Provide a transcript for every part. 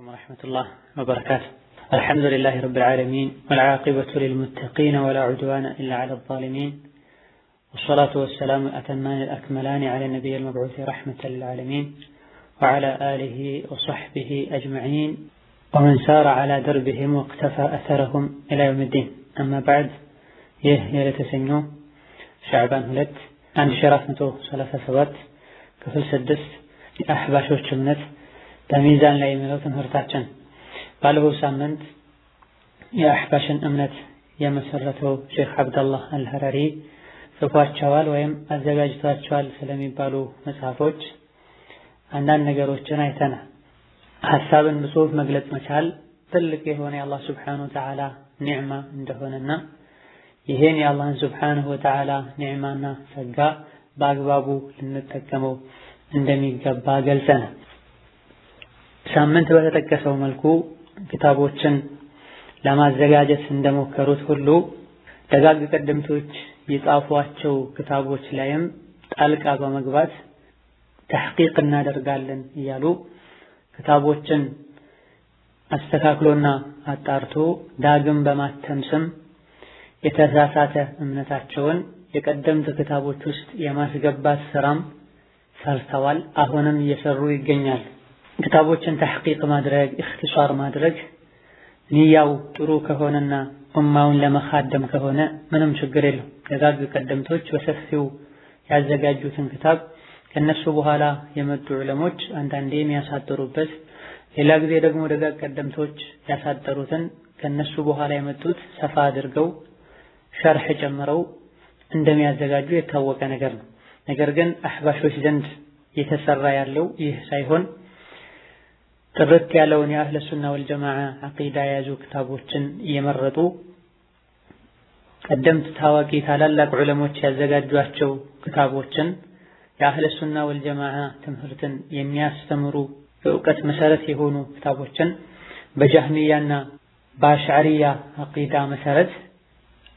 ورحمة الله وبركاته. الحمد لله رب العالمين والعاقبة للمتقين ولا عدوان إلا على الظالمين والصلاة والسلام الأتمان الأكملان على النبي المبعوث رحمة للعالمين وعلى آله وصحبه أجمعين ومن سار على دربهم واقتفى أثرهم إلى يوم الدين. أما بعد يلتسنو شعبان هلت عند شرافته ثلاثة سبات كفل سدس أحباشو الشمنت በሚዛን ላይ የሚለው ትምህርታችን ባለፈው ሳምንት የአህባሽን እምነት የመሰረተው ሼክ አብደላህ አልሐራሪ ጽፏቸዋል ወይም አዘጋጅቷቸዋል ስለሚባሉ መጽሐፎች አንዳንድ ነገሮችን አይተናል። ሐሳብን በጽሁፍ መግለጽ መቻል ትልቅ የሆነ የአላህ ሱብሓነሁ ወተዓላ ኒዕማ እንደሆነና ይሄን የአላህን ሱብሓነሁ ወተዓላ ኒዕማና ጸጋ በአግባቡ ልንጠቀመው እንደሚገባ ገልጸናል። ሳምንት በተጠቀሰው መልኩ ክታቦችን ለማዘጋጀት እንደሞከሩት ሁሉ ደጋግ ቀደምቶች የጻፏቸው ክታቦች ላይም ጣልቃ በመግባት ተሕቂቅ እናደርጋለን እያሉ ክታቦችን አስተካክሎና አጣርቶ ዳግም በማተም ስም የተሳሳተ እምነታቸውን የቀደምት ክታቦች ውስጥ የማስገባት ስራም ሰርተዋል። አሁንም እየሰሩ ይገኛል። ክታቦችን ተሕቂቅ ማድረግ እኽቲሳር ማድረግ ንያው ጥሩ ከሆነና ኡማውን ለመኻደም ከሆነ ምንም ችግር የለው። ደጋግ ቀደምቶች በሰፊው ያዘጋጁትን ክታብ ከነሱ በኋላ የመጡ ዑለሞች አንዳንዴ የሚያሳጥሩበት፣ ሌላ ጊዜ ደግሞ ደጋግ ቀደምቶች ያሳጠሩትን ከነሱ በኋላ የመጡት ሰፋ አድርገው ሸርሕ ጨምረው እንደሚያዘጋጁ የታወቀ ነገር ነው። ነገር ግን አህባሾች ዘንድ የተሰራ ያለው ይህ ሳይሆን ጥርት ያለውን የአህለ ሱና ወልጀማዓ አቂዳ የያዙ ክታቦችን እየመረጡ ቀደምት ታዋቂ ታላላቅ ዑለሞች ያዘጋጇቸው ክታቦችን የአህለ ሱና ወልጀማዓ ትምህርትን የሚያስተምሩ የእውቀት መሰረት የሆኑ ክታቦችን በጃህሚያና በአሽዓሪያ አቂዳ መሰረት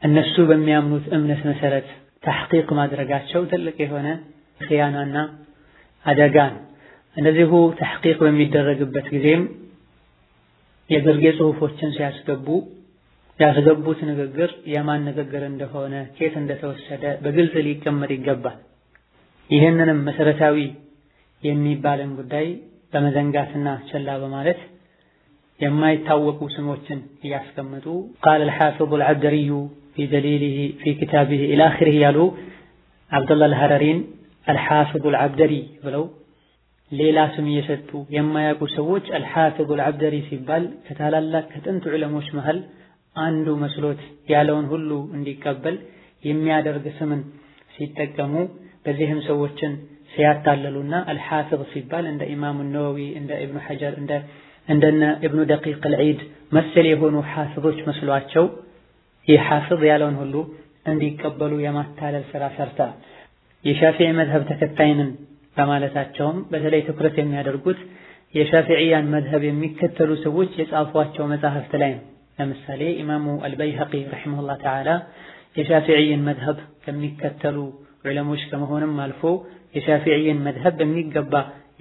እነሱ በሚያምኑት እምነት መሰረት ተሕቂቅ ማድረጋቸው ትልቅ የሆነ ኺያናና አደጋ ነው። እንደዚሁ ተሕቂቅ በሚደረግበት ጊዜም የግርጌ ጽሁፎችን ሲያስገቡ ያስገቡት ንግግር የማን ንግግር እንደሆነ ከየት እንደተወሰደ በግልጽ ሊቀመጥ ይገባል። ይህንንም መሰረታዊ የሚባልን ጉዳይ በመዘንጋትና ቸላ በማለት የማይታወቁ ስሞችን እያስቀመጡ ቃል الحافظ العبدري في دليله في كتابه إلى آخره ያሉ አብደላህ አልሐራሪን الحافظ العبدري ብለው ሌላ ስም እየሰጡ የማያውቁ ሰዎች አልሐፊዝ አልዓብደሪ ሲባል ከታላላቅ ከጥንት ዑለሞች መሃል አንዱ መስሎት ያለውን ሁሉ እንዲቀበል የሚያደርግ ስምን ሲጠቀሙ በዚህም ሰዎችን ሲያታለሉና አልሐፊዝ ሲባል እንደ ኢማሙ ነወዊ እንደ ኢብኑ ሐጀር እንደነ ኢብኑ ደቂቅ አልዒድ መሰል የሆኑ ሐፊዞች መስሏቸው ይህ ሐፊዝ ያለውን ሁሉ እንዲቀበሉ የማታለል ስራ ሰርተዋል። የሻፊዒ መዝሀብ ተከታይንን በማለታቸውም በተለይ ትኩረት የሚያደርጉት የሻፊዒያን መዝሀብ የሚከተሉ ሰዎች የጻፏቸው መጻሕፍት ላይ ነው። ለምሳሌ ኢማሙ አልበይሀቂ ረሒመሁላህ ተዓላ የሻፊዒን መዝሀብ ከሚከተሉ ዑለሞች ከመሆንም አልፎ የሻፊዒን መዝሀብ በሚገባ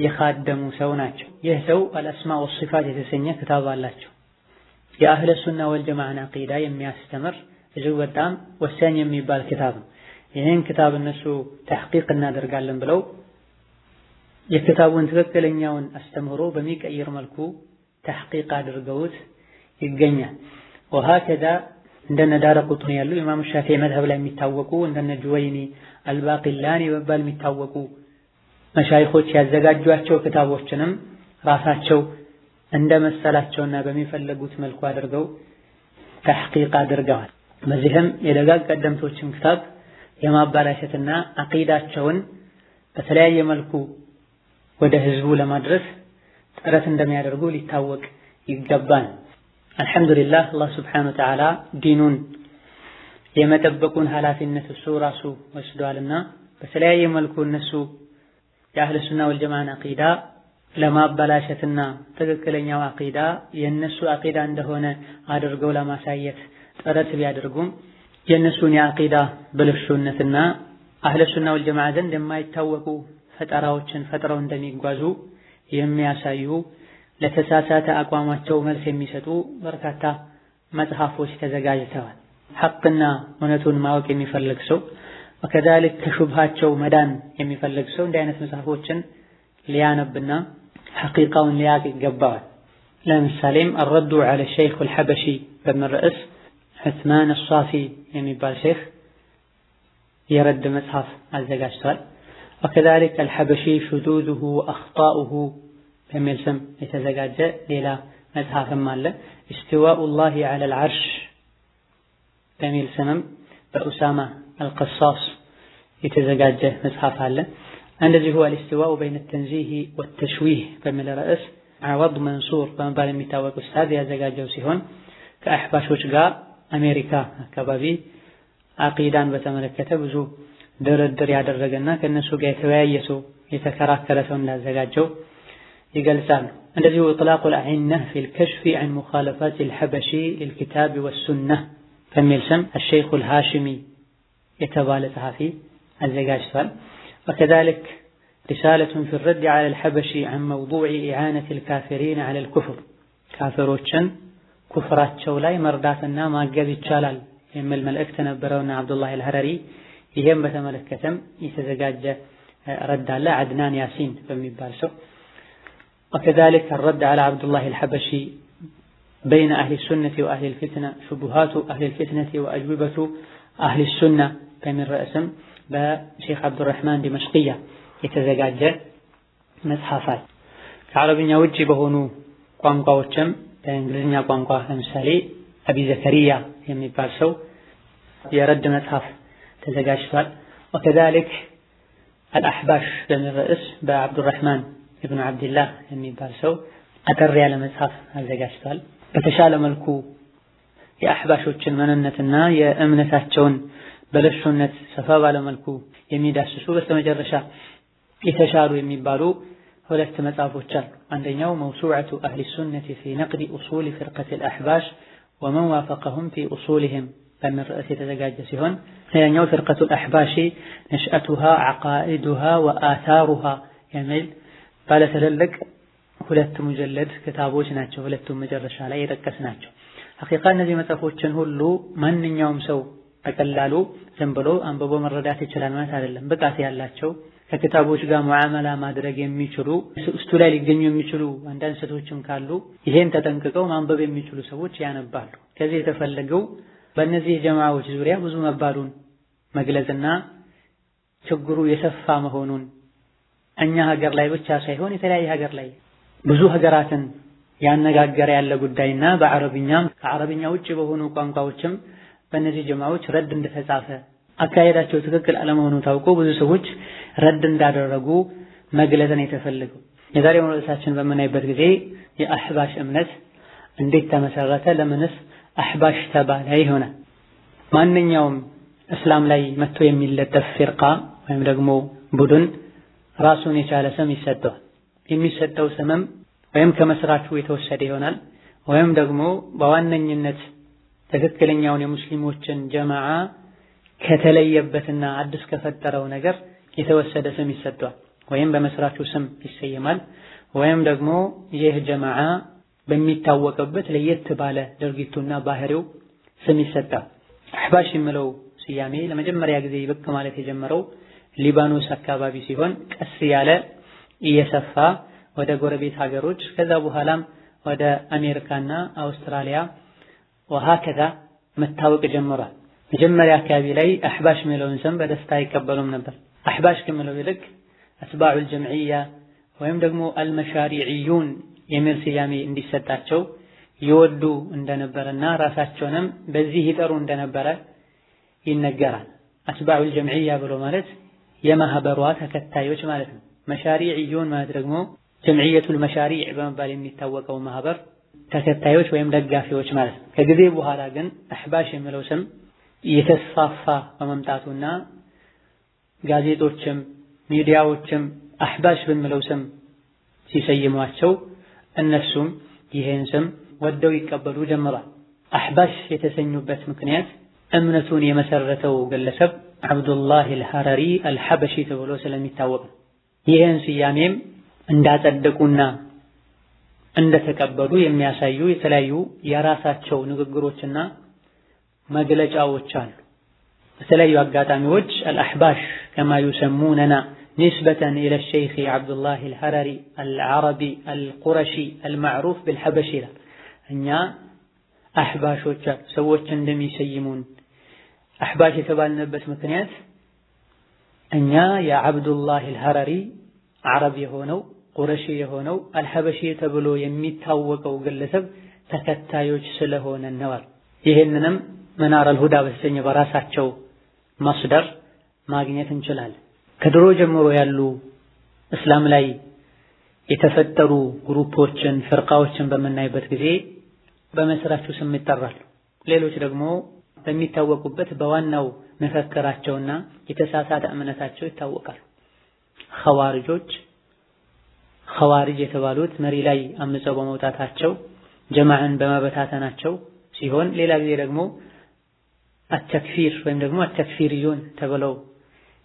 የኻደሙ ሰው ናቸው። ይህ ሰው አልአስማእ ወሲፋት የተሰኘ ክታብ አላቸው። የአህለ ሱና ወልጀማዓን አቂዳ የሚያስተምር እጅግ በጣም ወሳኝ የሚባል ክታብ ነው። ይህን ክታብ እነሱ ተሕቂቅ እናደርጋለን ብለው የክታቡን ትክክለኛውን አስተምህሮ በሚቀይር መልኩ ተሕቂቅ አድርገውት ይገኛል። ወሀከዛ እንደነ ዳረቁጥኒ ያሉ ኢማሙ ሻፊዒ መዝሀብ ላይ የሚታወቁ እንደነ ጁወይኒ አልባቂላኒ በመባል የሚታወቁ መሻይኾች ያዘጋጇቸው ክታቦችንም ራሳቸው እንደመሰላቸውና በሚፈለጉት መልኩ አድርገው ተሕቂቅ አድርገዋል። በዚህም የደጋግ ቀደምቶችን ክታብ የማባላሸትና አቂዳቸውን በተለያየ መልኩ ወደ ህዝቡ ለማድረስ ጥረት እንደሚያደርጉ ሊታወቅ ይገባል። አልሐምዱሊላህ አላህ ሱብሓነሁ ወተዓላ ዲኑን የመጠበቁን ኃላፊነት እሱ ራሱ ወስዷልና በተለያየ መልኩ እነሱ የአህለ ሱና ወልጀማዓን አቂዳ ለማበላሸትና ትክክለኛው አቂዳ የእነሱ አቂዳ እንደሆነ አድርገው ለማሳየት ጥረት ቢያደርጉም የእነሱን የአቂዳ ብልሹነትና አህለ ሱና ወልጀማዓ ዘንድ የማይታወቁ ፈጠራዎችን ፈጥረው እንደሚጓዙ የሚያሳዩ ለተሳሳተ አቋማቸው መልስ የሚሰጡ በርካታ መጽሐፎች ተዘጋጅተዋል። ሐቅና እውነቱን ማወቅ የሚፈልግ ሰው ወከዛልክ ከሹብሃቸው መዳን የሚፈልግ ሰው እንዲህ አይነት መጽሐፎችን ሊያነብና ሐቂቃውን ሊያቅ ይገባዋል። ለምሳሌም الرد على الشيخ الحبشي በሚል ርዕስ ዑስማን አልሷፊ የሚባል ሼኽ የረድ መጽሐፍ አዘጋጅቷል። ወከዛልክ الحبشي شذوذه وأخطاؤه በሚል ስም የተዘጋጀ ሌላ መጽሐፍም አለ። استواء الله على العرش በሚል ስምም በኡሳማ አልቀሳስ የተዘጋጀ መጽሐፍ አለ። እንደዚሁ الاستواء بين التنزيه والتشويه በሚል ርዕስ ዓወድ መንሱር በመባል የሚታወቅ ኡስታዝ ያዘጋጀው ሲሆን ከአሕባሾች ጋር አሜሪካ አካባቢ አቂዳን በተመለከተ ብዙ ድርድር ያደረገና ከነሱ ጋር የተወያየ ሰው የተከራከረ ሰው እንዳዘጋጀው ይገልጻሉ። እንደዚሁ إطلاق الأعنة في الكشف عن مخالفات الحبشي للكتاب والسنة በሚል ስም الشيخ الهاشمي የተባለ ጸሐፊ አዘጋጅቷል። وكذلك رسالة في الرد على الحبشي عن موضوع إعانة الكافرين على الكفر كافروችን ኩፍራቸው ላይ መርዳትና ማገዝ ይቻላል የሚል መልእክት ነበረውና አብዱላህ አልሐረሪ ይሄን በተመለከተም የተዘጋጀ ረድ አለ አድናን ያሲን በሚባል ሰው። وكذلك الرد على عبد الله الحبشي بين أهل السنة وأهل الفتنة شبهات أهل الفتنة وأجوبة أهل السنة በሚል ርዕስም በሼኽ አብዱራህማን ዲመሽቅያ የተዘጋጀ መጽሐፍ። ከአረብኛ ውጪ በሆኑ ቋንቋዎችም በእንግሊዝኛ ቋንቋ ለምሳሌ አቢ ዘከሪያ የሚባል ሰው የረድ መጽሐፍ ተዘጋጅቷል። وكذلك الأحباش በሚል ርዕስ በአብዱራህማን ኢብኑ አብድላህ የሚባል ሰው አጠር ያለ መጽሐፍ አዘጋጅቷል። በተሻለ መልኩ የአሕባሾችን ምንነትና የእምነታቸውን በለሹነት ሰፋ ባለ መልኩ የሚዳስሱ በስተመጨረሻ የተሻሉ የሚባሉ ሁለት መጽሐፎች አሉ። አንደኛው መውሱዐቱ አህሊ ሱነቲ ፊ ነቅዲ ኡሱል ፊርቀት አልአሕባሽ ወመን ዋፈቀሁም ፊ ኡሱልህም በሚል ርዕስ የተዘጋጀ ሲሆን ሌላኛው ፊርቀቱ አልአሕባሽ ነሽአቱሃ ዐቃኢዱሃ ወአታሩሃ የሚል ባለ ትልልቅ ሁለት ሙጀለድ ክታቦች ናቸው። ሁለቱም መጨረሻ ላይ የጠቀስናቸው ሐቂቃ እነዚህ መጽሐፎችን ሁሉ ማንኛውም ሰው በቀላሉ ዝም ብሎ አንብቦ መረዳት ይችላል ማለት አይደለም። ብቃት ያላቸው ከክታቦች ጋር ሙዓመላ ማድረግ የሚችሉ ውስጡ ላይ ሊገኙ የሚችሉ አንዳንድ ስህተቶችም ካሉ ይሄን ተጠንቅቀው ማንበብ የሚችሉ ሰዎች ያነባሉ። ከዚህ የተፈለገው በእነዚህ ጀማዓዎች ዙሪያ ብዙ መባሉን መግለጽና ችግሩ የሰፋ መሆኑን እኛ ሀገር ላይ ብቻ ሳይሆን የተለያየ ሀገር ላይ ብዙ ሀገራትን ያነጋገረ ያለ ጉዳይና በአረብኛም ከአረብኛ ውጭ በሆኑ ቋንቋዎችም በእነዚህ ጀማዓዎች ረድ እንደተጻፈ አካሄዳቸው ትክክል አለመሆኑ ታውቆ ብዙ ሰዎች ረድ እንዳደረጉ መግለጽን የተፈለገው። የዛሬውን ርዕሳችን በምናይበት ጊዜ የአሕባሽ እምነት እንዴት ተመሰረተ፣ ለምንስ አሕባሽ ተባለ ይሆናል። ማንኛውም እስላም ላይ መጥቶ የሚለጠፍ ፊርቃ ወይም ደግሞ ቡድን ራሱን የቻለ ስም ይሰጠዋል። የሚሰጠው ስምም ወይም ከመስራቹ የተወሰደ ይሆናል ወይም ደግሞ በዋነኝነት ትክክለኛውን የሙስሊሞችን ጀማዓ ከተለየበትና አዲስ ከፈጠረው ነገር የተወሰደ ስም ይሰጠዋል። ወይም በመስራቹ ስም ይሰየማል ወይም ደግሞ ይህ ጀማዓ በሚታወቅበት ለየት ባለ ድርጊቱና ባህሪው ስም ይሰጣል። አሕባሽ የሚለው ስያሜ ለመጀመሪያ ጊዜ ብቅ ማለት የጀመረው ሊባኖስ አካባቢ ሲሆን ቀስ ያለ እየሰፋ ወደ ጎረቤት ሀገሮች ከዛ በኋላም ወደ አሜሪካና አውስትራሊያ ወሃከዛ መታወቅ ጀምሯል። መጀመሪያ አካባቢ ላይ አሕባሽ የሚለውን ስም በደስታ አይቀበሉም ነበር። አሕባሽ ከሚለው ይልቅ አትባዑል ጀምዕያ ወይም ደግሞ አልመሻሪዕዩን የሚል ስያሜ እንዲሰጣቸው ይወዱ እንደነበረና ራሳቸውንም በዚህ ይጠሩ እንደነበረ ይነገራል። አትባዑል ጀምዕያ ብሎ ማለት የማህበሯ ተከታዮች ማለት ነው። መሻሪዕዩን ማለት ደግሞ ጀምዕየቱል መሻሪዕ በመባል የሚታወቀው ማህበር ተከታዮች ወይም ደጋፊዎች ማለት ነው። ከጊዜ በኋላ ግን አሕባሽ የሚለው ስም የተስፋፋ በመምጣቱና ጋዜጦችም ሚዲያዎችም አሕባሽ በሚለው ስም ሲሰይሟቸው እነሱም ይሄን ስም ወደው ይቀበሉ ጀምሯል። አሕባሽ የተሰኙበት ምክንያት እምነቱን የመሰረተው ግለሰብ አብዱላህ አልሐረሪ አልሐበሺ ተብሎ ስለሚታወቅ ይሄን ስያሜም እንዳጸደቁና እንደተቀበሉ የሚያሳዩ የተለያዩ የራሳቸው ንግግሮችና መግለጫዎች አሉ። በተለያዩ አጋጣሚዎች አልአሕባሽ ከማ ዩሰሙነና ኒስበተን ኢለ ሸይኽ ዓብዱላህ አልሐረሪ አልዓረቢ አልቁረሺ አልማዕሩፍ ቢልሐበሺ ይላል። እኛ አሕባሾች ሰዎች እንደሚሰይሙን አሕባሽ የተባልንበት ምክንያት እኛ የዓብዱላህ አልሐረሪ ዓረብ የሆነው ቁረሺ የሆነው አልሐበሺ ተብሎ የሚታወቀው ግለሰብ ተከታዮች ስለሆነ ነው። ይህንንም መናር አልሁዳ በተሰኘ በራሳቸው መስደር ማግኘት እንችላለን። ከድሮ ጀምሮ ያሉ እስላም ላይ የተፈጠሩ ግሩፖችን ፍርቃዎችን በምናይበት ጊዜ በመስራቹ ስም ይጠራሉ። ሌሎች ደግሞ በሚታወቁበት በዋናው መፈክራቸውና የተሳሳተ እምነታቸው ይታወቃሉ። ኸዋሪጅ የተባሉት መሪ ላይ አምፀው በመውጣታቸው ጀማዓን በመበታተናቸው ሲሆን ሌላ ጊዜ ደግሞ አተክፊር ወይም ደግሞ አተክፊሪዩን ተብለው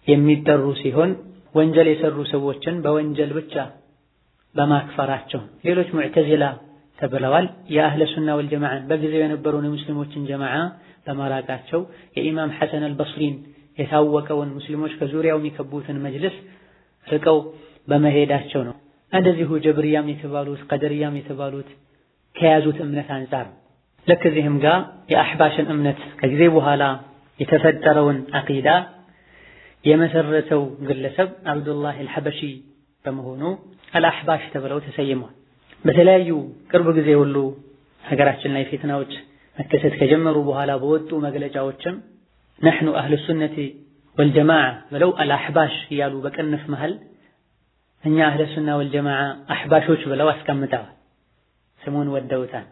የሚጠሩ ሲሆን ወንጀል የሰሩ ሰዎችን በወንጀል ብቻ በማክፈራቸው። ሌሎች ሙዕተዚላ ተብለዋል። የአህለ ሱና ወልጀማዓን በጊዜው የነበረውን የሙስሊሞችን ጀማዓ በመራቃቸው የኢማም ሐሰን አልበስሪን የታወቀውን ሙስሊሞች ከዙሪያው የሚከቡትን መጅልስ ርቀው በመሄዳቸው ነው። እንደዚሁ ጀብርያም የተባሉት ቀደርያም የተባሉት ከያዙት እምነት አንፃር ልክ እዚህም ጋር የአሕባሽን እምነት ከጊዜ በኋላ የተፈጠረውን አቂዳ የመሰረተው ግለሰብ አብዱላህ አልሐበሺ በመሆኑ አልአሕባሽ ተብለው ተሰይመዋል። በተለያዩ ቅርብ ጊዜ ሁሉ ሀገራችን ላይ ፊትናዎች መከሰት ከጀመሩ በኋላ በወጡ መግለጫዎችም ነሕኑ አህሉ ሱነቲ ወልጀማዓ ብለው አልአሕባሽ እያሉ በቅንፍ መሃል እኛ አህለ ሱና ወልጀማዓ አሕባሾች ብለው አስቀምጠዋል። ስሙን ወደውታል።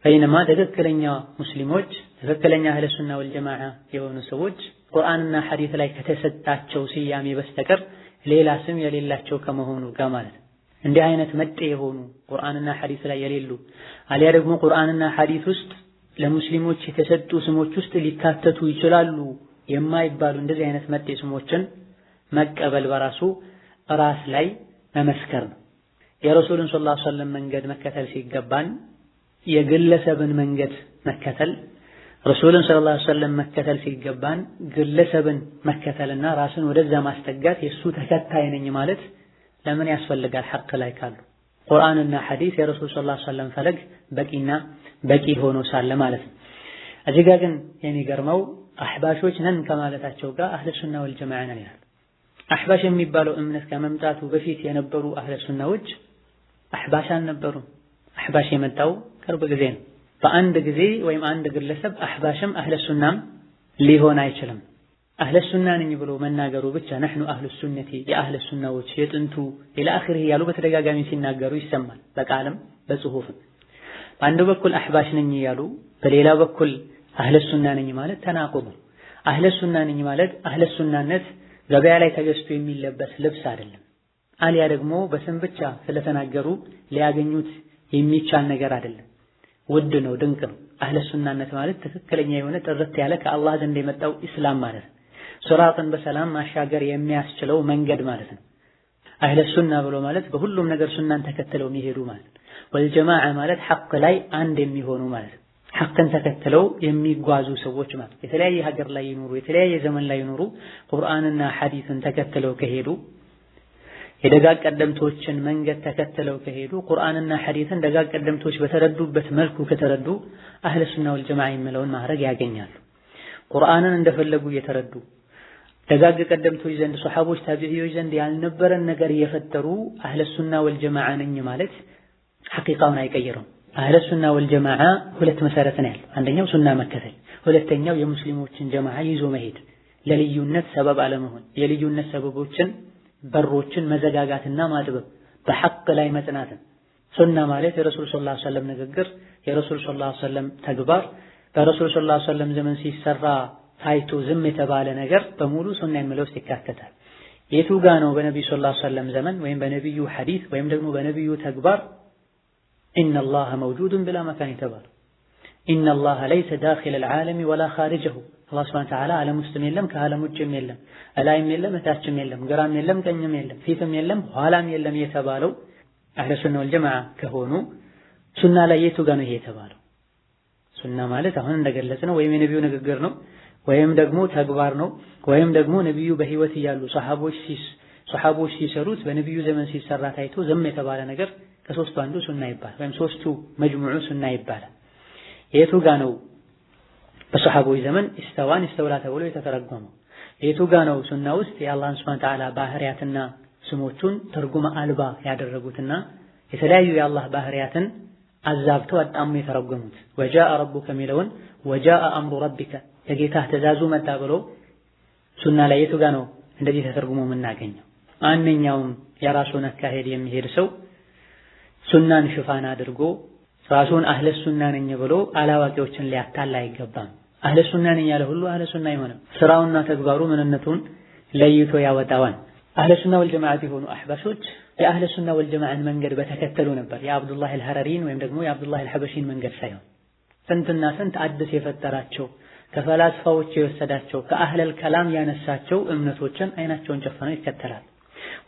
በይነማ ትክክለኛ ሙስሊሞች ትክክለኛ አህለ ሱና ወልጀማዓ የሆኑ ሰዎች ቁርአንና ሐዲስ ላይ ከተሰጣቸው ስያሜ በስተቀር ሌላ ስም የሌላቸው ከመሆኑ ጋር ማለት ነው። እንዲህ አይነት መጤ የሆኑ ቁርአንና ሐዲስ ላይ የሌሉ አሊያ ደግሞ ቁርአንና ሐዲስ ውስጥ ለሙስሊሞች የተሰጡ ስሞች ውስጥ ሊካተቱ ይችላሉ የማይባሉ እንደዚህ አይነት መጤ ስሞችን መቀበል በራሱ ራስ ላይ መመስከር ነው። የረሱልን ሰለላሁ ዐለይሂ ወሰለም መንገድ መከተል ሲገባን የግለሰብን መንገድ መከተል፣ ረሱልን ሰለላሁ ዐለይሂ ወሰለም መከተል ሲገባን ግለሰብን መከተልና ራስን ወደዛ ማስጠጋት የሱ ተከታይ ነኝ ማለት ለምን ያስፈልጋል? ሐቅ ላይ ካሉ ቁርአንና ሐዲስ የረሱል ሰለላሁ ዐለይሂ ወሰለም ፈለግ በቂና በቂ ሆኖ ሳለ ማለት ነው። እዚህ ጋር ግን የሚገርመው አሕባሾች ነን ከማለታቸው ጋር አህለ ሱና ወልጀማዓ ነን ይላል። አሕባሽ የሚባለው እምነት ከመምጣቱ በፊት የነበሩ አህለ ሱናዎች አሕባሽ አልነበሩም። አሕባሽ የመጣው ቅርብ ጊዜ ነው። በአንድ ጊዜ ወይም አንድ ግለሰብ አሕባሽም አህለ ሱናም ሊሆን አይችልም። አህለ ሱና ነኝ ብሎ መናገሩ ብቻ ነሕኑ አህሉ ሱነቲ የአህለ ሱናዎች የጥንቱ ኢላ አኺሪህ ያሉ በተደጋጋሚ ሲናገሩ ይሰማል፣ በቃልም በጽሁፍም። በአንድ በኩል አሕባሽ ነኝ ያሉ በሌላ በኩል አህለ ሱና ነኝ ማለት ተናቁም። አህለ ሱና ነኝ ማለት አህለ ሱናነት ገበያ ላይ ተገዝቶ የሚለበስ ልብስ አይደለም። አሊያ ደግሞ በስም ብቻ ስለተናገሩ ሊያገኙት የሚቻል ነገር አይደለም። ውድ ነው፣ ድንቅ ነው። አህለ ሱናነት ማለት ትክክለኛ የሆነ ጥርት ያለ ከአላህ ዘንድ የመጣው ኢስላም ማለት ነው። ሱራጥን በሰላም ማሻገር የሚያስችለው መንገድ ማለት ነው። አህለ ሱና ብሎ ማለት በሁሉም ነገር ሱናን ተከትለው የሚሄዱ ማለት ነው። ወልጀማዓ ማለት ሐቅ ላይ አንድ የሚሆኑ ማለት ነው። ሐቅን ተከትለው የሚጓዙ ሰዎች ማለት የተለያየ ሀገር ላይ ይኖሩ የተለያየ ዘመን ላይ ይኖሩ ቁርአንና ሐዲስን ተከትለው ከሄዱ የደጋግ ቀደምቶችን መንገድ ተከትለው ከሄዱ ቁርአንና ሐዲስን ደጋግ ቀደምቶች በተረዱበት መልኩ ከተረዱ አህለ ሱና ወልጀማዓ የሚለውን ማዕረግ ያገኛሉ። ቁርአንን እንደፈለጉ እየተረዱ ደጋግ ቀደምቶች ዘንድ ሱሐቦች፣ ታቢዒዎች ዘንድ ያልነበረን ነገር እየፈጠሩ አህለ ሱና ወልጀማዓ ነኝ ማለት ሐቂቃውን አይቀይረውም። አህለ ሱና ወልጀማዓ ሁለት መሰረት ነው ያለው። አንደኛው ሱና መከተል፣ ሁለተኛው የሙስሊሞችን ጀማዓ ይዞ መሄድ፣ ለልዩነት ሰበብ አለመሆን፣ የልዩነት ሰበቦችን በሮችን መዘጋጋትና ማጥበብ፣ በሐቅ ላይ መጽናትን። ሱና ማለት የረሱል ሰለላሁ ዐለይሂ ወሰለም ንግግር፣ የረሱል ሰለላሁ ዐለይሂ ወሰለም ተግባር፣ በረሱል ሰለላሁ ዐለይሂ ወሰለም ዘመን ሲሰራ ታይቶ ዝም የተባለ ነገር በሙሉ ሱና የሚለው ውስጥ ይካተታል። የቱ ጋ ነው በነቢዩ ሰለላሁ ዐለይሂ ወሰለም ዘመን ወይም በነቢዩ ሐዲስ ወይም ደግሞ በነቢዩ ተግባር ኢነላህ መውጁዱን ብላ መካን የተባለው? ኢነላህ ለይሰ ዳኺለል ዓለሚ ወላ ኻሪጀሁ። አላህ ሱብሓነሁ ወተዓላ ዓለም ውስጥም የለም ከዓለም ውጭም የለም፣ እላይም የለም እታችም የለም፣ ግራም የለም ቀኝም የለም፣ ፊትም የለም ኋላም የለም የተባለው አህለ ሱና ወልጀማዓ ከሆኑ ሱና ላይ የቱ ጋር ነው ይሄ የተባለው? ሱና ማለት አሁን እንደገለጽነው ወይም የነቢዩ ንግግር ነው ወይም ደግሞ ተግባር ነው ወይም ደግሞ ነቢዩ በህይወት እያሉ ሷሐቦች ሲሰሩት በነቢዩ ዘመን ሲሰራ ታይቶ ዝም የተባለ ነገር ከሶስቱ አንዱ ሱና ይባላል፣ ወይም ሶስቱ መጅሙዑ ሱና ይባላል። የቱ ጋር ነው በሷሐቦች ዘመን ኢስተውላ ተብሎ የተተረጎመው? የቱ ጋር ነው ሱና ውስጥ የአላህን ሱብሓነሁ ወተዓላ ባህሪያትና ስሞቹን ትርጉም አልባ ያደረጉትና የተለያዩ የአላህ ባህሪያትን አዛብተው አጣሙ የተረጎሙት? ወጃአ ረቡከ ሚለውን ወጃአ አምሩ ረቢከ የጌታህ ትእዛዙ መጣ ብሎ ሱና ላይ የቱ ጋር ነው እንደዚህ ተተርጉሞ የምናገኘው? ማንኛውም የራሱን አካሄድ የሚሄድ ሰው ሱናን ሽፋን አድርጎ ራሱን አህለ ሱና ነኝ ብሎ አላዋቂዎችን ሊያታላ አይገባም። አህለ ሱና ነኝ ያለ ሁሉ አህለ ሱና አይሆንም። ስራውና ተግባሩ ምንነቱን ለይቶ ያወጣዋል። አህለ ሱና ወልጀማዓት የሆኑ አህባሾች የአህለ ሱና ወልጀማዓን መንገድ በተከተሉ ነበር። የአብዱላህ አልሐረሪን ወይም ደግሞ የአብዱላህ አልሐበሺን መንገድ ሳይሆን ስንትና ስንት አዲስ የፈጠራቸው ከፈላስፋዎች የወሰዳቸው ከአህለል ከላም ያነሳቸው እምነቶችን አይናቸውን ጨፍነው ይከተላል።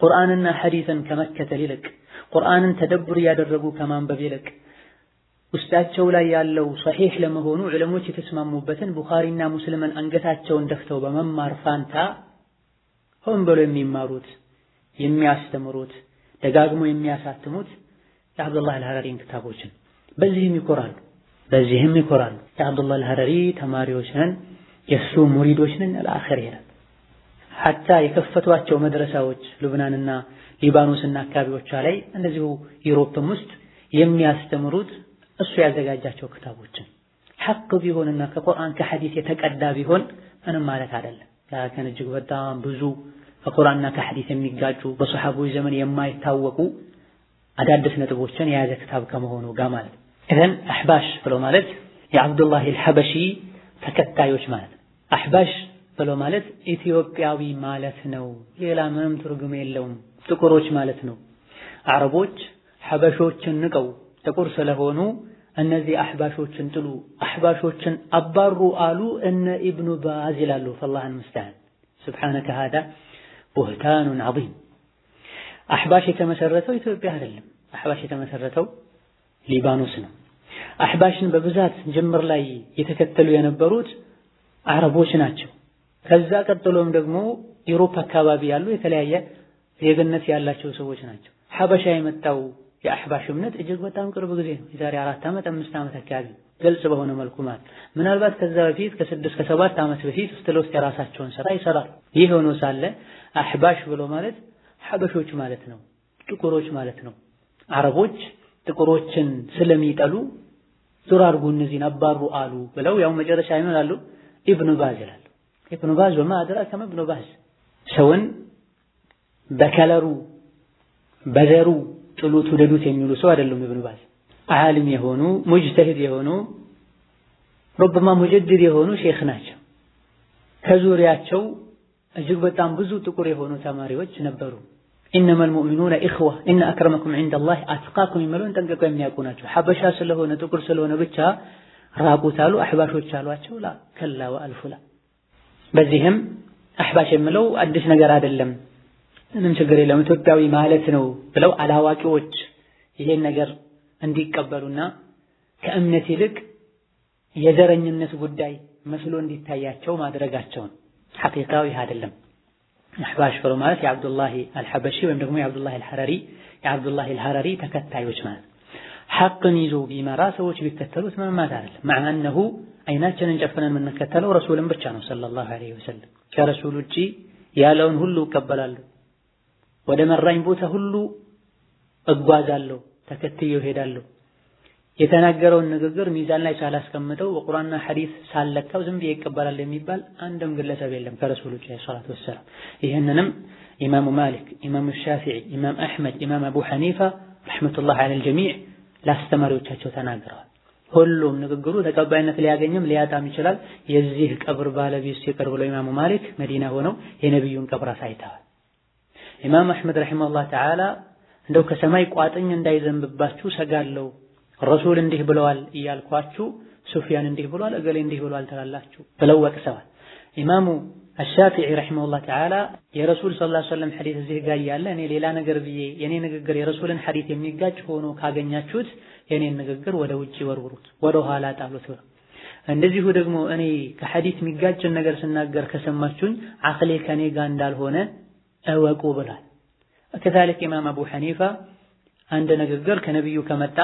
ቁርአንና ሐዲስን ከመከተል ይልቅ ቁርአንን ተደብር ያደረጉ ከማንበብ ይልቅ ውስጣቸው ላይ ያለው ሶሒህ ለመሆኑ ዑለሞች የተስማሙበትን ቡኻሪና ሙስሊምን አንገታቸውን ደፍተው በመማር ፋንታ ሆን ብሎ የሚማሩት የሚያስተምሩት ደጋግሞ የሚያሳትሙት የአብዱላህ አልሐረሪን ክታቦችን በዚህም ይኮራሉ። የአብዱላህ አልሐረሪ ተማሪዎች ነን፣ የእሱ ሙሪዶች ነን አልአኺር ይላል። ሐታ የከፈቷቸው መድረሳዎች ሉብናንና ሊባኖስና አካባቢዎቿ ላይ እንደዚሁ ዩሮፕም ውስጥ የሚያስተምሩት እሱ ያዘጋጃቸው ክታቦችን ሐቅ ቢሆንና ከቁርአን ከሐዲስ የተቀዳ ቢሆን ምንም ማለት አይደለም። ላከን እጅግ በጣም ብዙ ከቁርአንና ከሐዲስ የሚጋጩ በሰሐቦች ዘመን የማይታወቁ አዳዲስ ነጥቦችን የያዘ ክታብ ከመሆኑ ጋር ማለት ነው። ኢዘን አህባሽ ብሎ ማለት የአብዱላህ አልሐበሺ ተከታዮች ማለት ነው። አህባሽ ብሎ ማለት ኢትዮጵያዊ ማለት ነው። ሌላ ምንም ትርጉም የለውም። ጥቁሮች ማለት ነው። አረቦች ሐበሾችን ንቀው ጥቁር ስለሆኑ እነዚህ አህባሾችን ጥሉ፣ አህባሾችን አባሩ አሉ እነ ኢብኑ ባዝ ይላሉ። ፈላህ المستعان سبحانك هذا بهتان عظيم። አህባሽ የተመሰረተው ኢትዮጵያ አይደለም። አህባሽ የተመሰረተው ሊባኖስ ነው። አህባሽን በብዛት ጅምር ላይ የተከተሉ የነበሩት አረቦች ናቸው። ከዛ ቀጥሎም ደግሞ ዩሮፕ አካባቢ ያሉ የተለያየ ዜግነት ያላቸው ሰዎች ናቸው። ሐበሻ የመጣው የአህባሽ እምነት እጅግ በጣም ቅርብ ጊዜ ነው። የዛሬ 4 ዓመት 5 ዓመት አካባቢ ግልጽ በሆነ መልኩ ማለት ምናልባት ከዛ በፊት ከ6 ከ7 ዓመት በፊት ውስጥ ለውስጥ የራሳቸውን ስራ ይሰራሉ። ይህ ሆኖ ሳለ አህባሽ ብሎ ማለት ሐበሾች ማለት ነው፣ ጥቁሮች ማለት ነው። አረቦች ጥቁሮችን ስለሚጠሉ ዙር አድርጉ እነዚህን አባሩ አሉ ብለው ያው መጨረሻ ይሆናሉ ኢብኑ ባዝ ይላሉ። ኢብኑ ባዝ ወማ አድራከ ኢብኑ ባዝ ሰውን በከለሩ በዘሩ ጥሉት ውደዱት የሚሉ ሰው አይደሉም። ኢብኑ ባዝ ዓሊም የሆኑ ሙጅተሂድ የሆኑ ረበማ ሙጀድድ የሆኑ ሼኽ ናቸው። ከዙሪያቸው እጅግ በጣም ብዙ ጥቁር የሆኑ ተማሪዎች ነበሩ። ኢነመል ሙእሚኑነ ኢኽዋ ኢነ አክረመኩም ዒንደላሂ አትቃኩም የሚለውን ጠንቅቀው የሚያውቁ ናቸው። ሐበሻ ስለሆነ ጥቁር ስለሆነ ብቻ ራቁት አሉ አህባሾች አሏቸው። ላ ከላ ወአልፉላ። በዚህም አህባሽ የሚለው አዲስ ነገር አይደለም፣ ምንም ችግር የለም ኢትዮጵያዊ ማለት ነው ብለው አላዋቂዎች ይሄን ነገር እንዲቀበሉና ከእምነት ይልቅ የዘረኝነት ጉዳይ መስሎ እንዲታያቸው ማድረጋቸውን ሐቂቃዊ አይደለም። አህባሽ ብሎ ማለት የአብዱላህ አልሐበሺ ወይም ደግሞ የአብዱላህ አልሐረሪ ተከታዮች ማለት ሐቅን ይዞ ቢመራ ሰዎች ቢከተሉት ምንም ማለት አይደለም። ማዕነሁ አይናችንን ጨፍነን የምንከተለው ረሱልን ብቻ ነው ሰለላሁ ዐለይሂ ወሰለም። ከረሱል ውጪ ያለውን ሁሉ እቀበላለሁ፣ ወደ መራኝ ቦታ ሁሉ እጓዛለሁ፣ ተከትዬው ሄዳለሁ። የተናገረውን ንግግር ሚዛን ላይ ሳላስቀምጠው በቁርአንና ሐዲስ ሳልለካው ዝም ብዬ እቀበላለሁ የሚባል አንድም ግለሰብ የለም ከረሱል ውጪ ሰለላሁ ዐለይሂ ወሰለም። ይህንንም ኢማሙ ማሊክ፣ ኢማሙ ሻፊዒ፣ ኢማም አሕመድ፣ ኢማም አቡ ሐኒፋ ረሕመቱላህ ዐለል ጀሚዕ ለአስተማሪዎቻቸው ተናግረዋል። ሁሉም ንግግሩ ተቀባይነት ሊያገኝም ሊያጣም ይችላል። የዚህ ቀብር ባለቤት ሲቀር ብለው ኢማሙ ማሊክ መዲና ሆነው የነቢዩን ቀብር አሳይተዋል። ኢማም አሕመድ ረሒመሁላህ ተዓላ እንደው ከሰማይ ቋጥኝ እንዳይዘንብባችሁ ሰጋለሁ፣ ረሱል እንዲህ ብለዋል እያልኳችሁ ሱፊያን እንዲህ ብሏል እገሌ እንዲህ ብሏል ትላላችሁ ብለው ወቅሰዋል። ኢማሙ አሻፊዒ ረሂመሁላህ ተዓላ የረሱል ሰለላሁ ዐለይሂ ወሰለም ሐዲስ እዚህ ጋር ያለ እኔ ሌላ ነገር ብዬ የኔ ንግግር የረሱልን ሐዲስ የሚጋጭ ሆኖ ካገኛችሁት የኔን ንግግር ወደ ውጪ ወርውሩት፣ ወደ ኋላ ጣሉት። እንደዚሁ ደግሞ እኔ ከሐዲስ የሚጋጭን ነገር ስናገር ከሰማችሁኝ አኽሌ ከኔ ጋር እንዳልሆነ እወቁ ብሏል። ከዛልክ ኢማም አቡ ሐኒፋ አንድ ንግግር ከነብዩ ከመጣ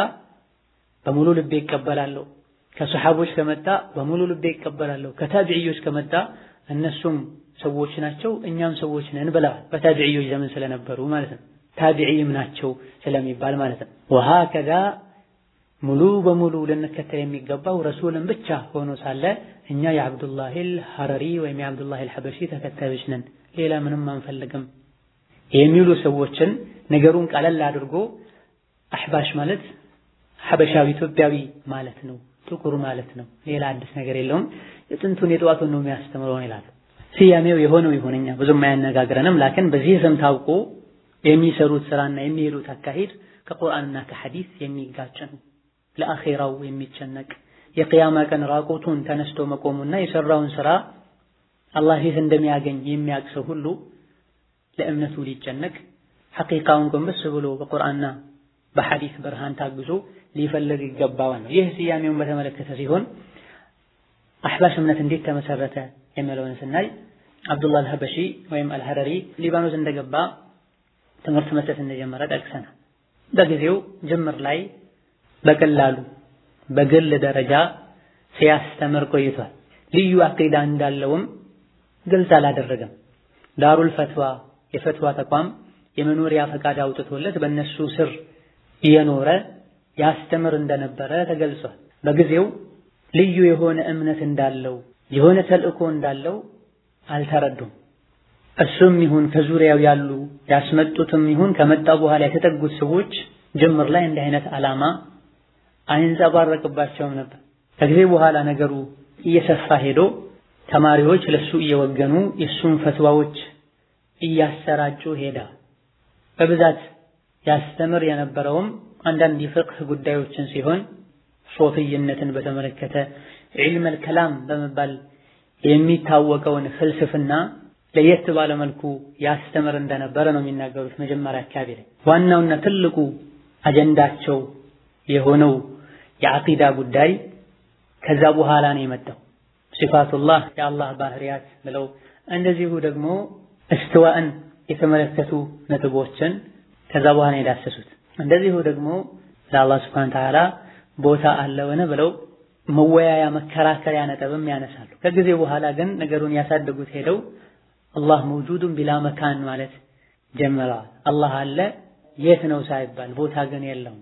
በሙሉ ልቤ ይቀበላለሁ፣ ከሰሐቦች ከመጣ በሙሉ ልቤ ይቀበላለሁ፣ ከታቢዒዎች ከመጣ እነሱም ሰዎች ናቸው እኛም ሰዎች ነን ብለዋል። በታቢዒዎች ዘመን ስለነበሩ ማለት ነው። ታቢዒም ናቸው ስለሚባል ማለት ነው። ወሃከዛ ሙሉ በሙሉ ልንከተል የሚገባው ረሱልን ብቻ ሆኖ ሳለ እኛ የአብዱላህ አልሐረሪ ወይም የአብዱላህ አልሐበሺ ተከታዮች ነን፣ ሌላ ምንም አንፈልግም የሚሉ ሰዎችን ነገሩን ቀለል አድርጎ አሕባሽ ማለት ሐበሻዊ ኢትዮጵያዊ ማለት ነው፣ ጥቁር ማለት ነው፣ ሌላ አዲስ ነገር የለውም፣ የጥንቱን የጠዋቱን ነው የሚያስተምረው ይላሉ። ስያሜው የሆነው ይሁንኛ ብዙም አያነጋግረንም። ላኪን በዚህ ስም ታውቆ የሚሰሩት ስራና የሚሄዱት አካሄድ ከቁርአንና ከሐዲስ የሚጋጭ ነው። ለአኺራው የሚጨነቅ የቂያማ ቀን ራቁቱን ተነስቶ መቆሙና የሰራውን ስራ አላህ ፊት እንደሚያገኝ የሚያውቅ ሰው ሁሉ ለእምነቱ ሊጨነቅ ሐቂቃውን ጎንበስ ብሎ በቁርአንና በሐዲስ ብርሃን ታግዞ ሊፈልግ ይገባዋል ነው። ይህ ስያሜውን በተመለከተ ሲሆን አሕባሽ እምነት እንዴት ተመሰረተ የሚለውን ስናይ አብዱላህ አልሐበሺ ወይም አልሐረሪ ሊባኖስ እንደገባ ትምህርት መስጠት እንደጀመረ ጠቅሰናል። በጊዜው ጅምር ላይ በቀላሉ በግል ደረጃ ሲያስተምር ቆይቷል። ልዩ አቂዳ እንዳለውም ግልጽ አላደረገም። ዳሩል ፈትዋ የፈትዋ ተቋም የመኖሪያ ፈቃድ አውጥቶለት በእነሱ ስር እየኖረ ያስተምር እንደነበረ ተገልጿል። በጊዜው ልዩ የሆነ እምነት እንዳለው የሆነ ተልእኮ እንዳለው አልተረዱም። እሱም ይሁን ከዙሪያው ያሉ ያስመጡትም ይሁን ከመጣ በኋላ የተጠጉት ሰዎች ጅምር ላይ እንዲህ አይነት ዓላማ አይንጸባረቅባቸውም ነበር። ከጊዜ በኋላ ነገሩ እየሰፋ ሄዶ ተማሪዎች ለሱ እየወገኑ የሱን ፈትዋዎች እያሰራጩ ሄዳ በብዛት ያስተምር የነበረውም አንዳንድ የፍቅህ ጉዳዮችን ሲሆን ሶፊይነትን በተመለከተ ዒልመል ከላም በመባል የሚታወቀውን ፍልስፍና ለየት ባለ መልኩ ያስተምር እንደነበረ ነው የሚናገሩት። መጀመሪያ አካባቢ ላይ ዋናውና ትልቁ አጀንዳቸው የሆነው የዓቂዳ ጉዳይ ከዛ በኋላ ነው የመጣው። ሲፋቱላህ የአላህ ባህሪያት ብለው እንደዚሁ ደግሞ እስትዋእን የተመለከቱ ነጥቦችን ከዛ በኋላ የዳሰሱት። እንደዚሁ ደግሞ ለአላህ ሱብሓነሁ ወተዓላ ቦታ አለውን ብለው መወያያ መከራከሪያ ነጥብም ያነሳሉ። ከጊዜ በኋላ ግን ነገሩን ያሳደጉት ሄደው አላህ መውጁዱን ቢላ መካን ማለት ጀመረዋል። አላህ አለ የት ነው ሳይባል ቦታ ግን የለውም።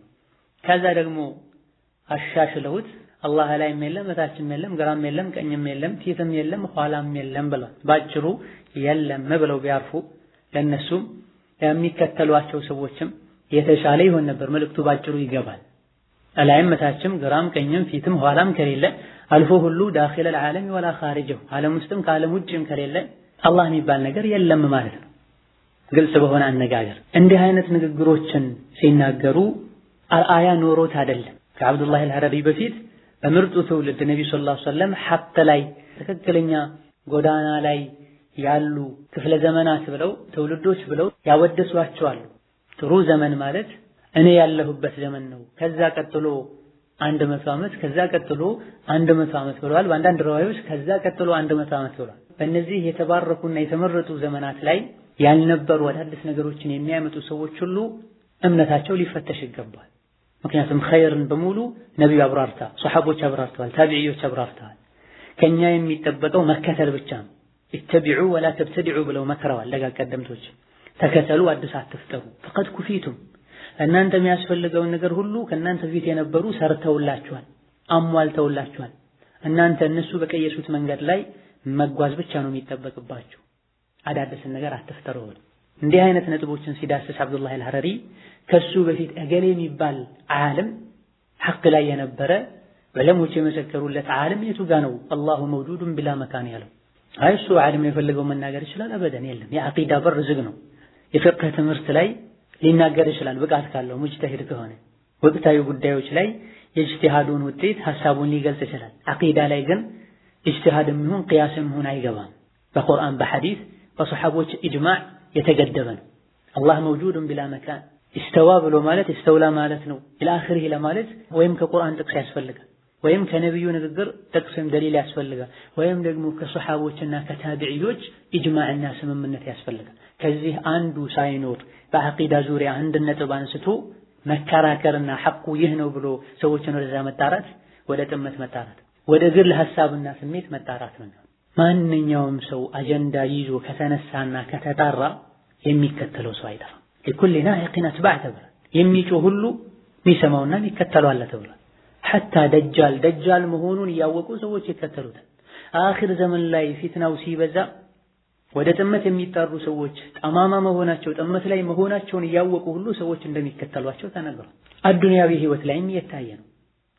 ከዛ ደግሞ አሻሽለውት አላህ ላይም የለም እታችም የለም ግራም የለም ቀኝም የለም ፊትም የለም ኋላም የለም ብለዋል። ባጭሩ የለም ብለው ቢያርፉ ለነሱም የሚከተሏቸው ሰዎችም የተሻለ ይሆን ነበር። መልእክቱ ባጭሩ ይገባል። ላይም እታችም ግራም ቀኝም ፊትም ኋላም ከሌለ አልፎ ሁሉ ዳኺል العالم ولا خارجه ዓለም ውስጥም ከዓለም ውጭም ከሌለ አላህ የሚባል ነገር የለም ማለት ነው። ግልጽ በሆነ አነጋገር እንዲህ አይነት ንግግሮችን ሲናገሩ አርአያ ኖሮት አይደለም። ከአብዱላህ አልሐረሪ በፊት በምርጡ ትውልድ ነብዩ ሰለላሁ ዐለይሂ ወሰለም ሐቅ ላይ ትክክለኛ ጎዳና ላይ ያሉ ክፍለ ዘመናት ብለው ትውልዶች ብለው ያወደሷቸዋል። ጥሩ ዘመን ማለት እኔ ያለሁበት ዘመን ነው። ከዛ ቀጥሎ 100 ዓመት ከዛ ቀጥሎ 100 ዓመት ብለዋል። በአንዳንድ ረዋዮች ከዛ ቀጥሎ 100 ዓመት ብለዋል። በእነዚህ የተባረኩና የተመረጡ ዘመናት ላይ ያልነበሩ አዳዲስ ነገሮችን የሚያመጡ ሰዎች ሁሉ እምነታቸው ሊፈተሽ ይገባል። ምክንያቱም ኸይርን በሙሉ ነብዩ አብራርታ፣ ሱሐቦች አብራርተዋል፣ ታቢዒዎች አብራርተዋል። ከኛ የሚጠበቀው መከተል ብቻ ነው። ኢተቢዑ ወላ ተብተዲዑ ብለው መክረዋል ደጋግ ቀደምቶች። ተከተሉ አዲስ አትፍጠሩ። ፈቀድ ኩፊቱም እናንተ የሚያስፈልገውን ነገር ሁሉ ከእናንተ ፊት የነበሩ ሰርተውላችኋል፣ አሟልተውላችኋል። እናንተ እነሱ በቀየሱት መንገድ ላይ መጓዝ ብቻ ነው የሚጠበቅባችሁ። አዳዲስን ነገር አትፍጠሩ። እንዲህ አይነት ነጥቦችን ሲዳስስ አብዱላህ አልሐረሪ ከሱ በፊት እገሌ የሚባል ዓለም ሐቅ ላይ የነበረ ዑለሞች የመሰከሩለት ዓለም የቱ ጋ ነው አላሁ መውጁዱን ቢላ መካን ያለው? አይ እሱ ዓለም የፈለገው መናገር ይችላል? አበደን የለም። የዓቂዳ በር ዝግ ነው። የፍቅህ ትምህርት ላይ ሊናገር ይችላል ብቃት ካለው ሙጅተሂድ ከሆነ። ወቅታዊ ጉዳዮች ላይ የኢጅቲሃዱን ውጤት ሐሳቡን ሊገልጽ ይችላል። ዓቂዳ ላይ ግን ኢጅቲሃድም ይሁን ቂያስም ይሁን አይገባም። በቁርአን በሐዲስ በሰሐቦች ኢጅማዕ የተገደበ ነው። አላህ መውጁድን ቢላ መካን ኢስተዋ ብሎ ማለት ኢስተውላ ማለት ነው ኢላ አኺሪህ ለማለት ወይም ከቁርአን ጥቅስ ያስፈልጋል ወይም ከነብዩ ንግግር ጥቅስም ደሊል ያስፈልጋል ወይም ደግሞ ከሰሐቦችና ከታቢዒዎች ኢጅማዕና ስምምነት ያስፈልጋል። ከዚህ አንዱ ሳይኖር በዐቂዳ ዙሪያ አንድ ነጥብ አንስቶ መከራከርና ሐቁ ይህ ነው ብሎ ሰዎችን ወደዛ መጣራት ወደ ጥመት መጣራት ወደ ግል ሐሳብና ስሜት መጣራት ነው። ማንኛውም ሰው አጀንዳ ይዞ ከተነሳና ከተጣራ የሚከተለው ሰው አይጠፋም። ለኩል ናኢቂን አትባዕ ተብሏል። የሚጮህ ሁሉ የሚሰማውና የሚከተለው አለ ተብሏል። ሐታ ደጃል መሆኑን እያወቁ ሰዎች ይከተሉታል። አኺር ዘመን ላይ ፊትናው ሲበዛ ወደ ጥመት የሚጣሩ ሰዎች ጠማማ መሆናቸው ጥመት ላይ መሆናቸውን እያወቁ ሁሉ ሰዎች እንደሚከተሏቸው ተነግሯል። አዱንያዊ ህይወት ላይም እየታየ ነው።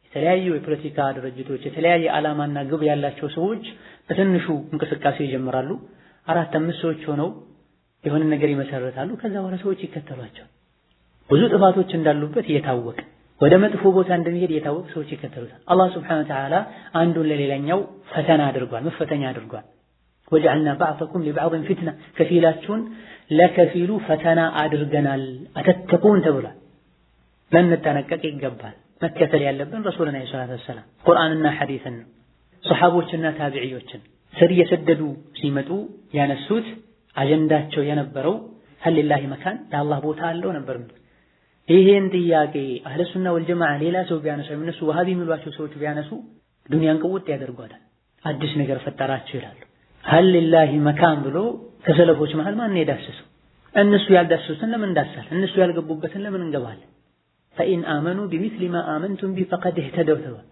የተለያዩ የፖለቲካ ድርጅቶች የተለያየ ዓላማና ግብ ያላቸው ሰዎች በትንሹ እንቅስቃሴ ይጀምራሉ። 4-5 ሰዎች ሆነው የሆነ ነገር ይመሰረታሉ። ከዛ በኋላ ሰዎች ይከተሏቸው። ብዙ ጥፋቶች እንዳሉበት እየታወቀ ወደ መጥፎ ቦታ እንደሚሄድ እየታወቀ ሰዎች ይከተሉታል። አላህ ሱብሓነሁ ወተዓላ አንዱን ለሌላኛው ፈተና አድርጓል፣ መፈተኛ አድርጓል። ወጀዐልና በዕደኩም ሊበዕድን ፊትና ከፊላችሁን ለከፊሉ ፈተና አድርገናል አተተቁን ተብሏል። ልንጠነቀቅ ይገባል። መከተል ያለብን ረሱልና ሰለላሁ ዐለይሂ ወሰለም ቁርአንና ሐዲስን ነው። ሰሐቦችና ታቢዒዎችን ስር የሰደዱ ሲመጡ ያነሱት አጀንዳቸው የነበረው ሀል ሊላሂ መካን ለአላህ ቦታ አለው ነበር። ይሄን ጥያቄ አህለ ሱና ወልጀማዓ ሌላ ሰው ቢያነሱ እነሱ ወሃቢ የሚሏቸው ሰዎች ቢያነሱ ዱንያን ቅውጥ ያደርጓታል። አዲስ ነገር ፈጠራችሁ ይላሉ። ሀል ሊላሂ መካን ብሎ ከሰለፎች መሃል ማን የዳሰሰው? እነሱ ያልዳሰሱትን ለምን እንዳሳል? እነሱ ያልገቡበትን ለምን እንገባለን? ፈኢን አመኑ ቢሚስሊ ማ አመንቱም ቢ ፈቀድ ኢህተደው ተባለ።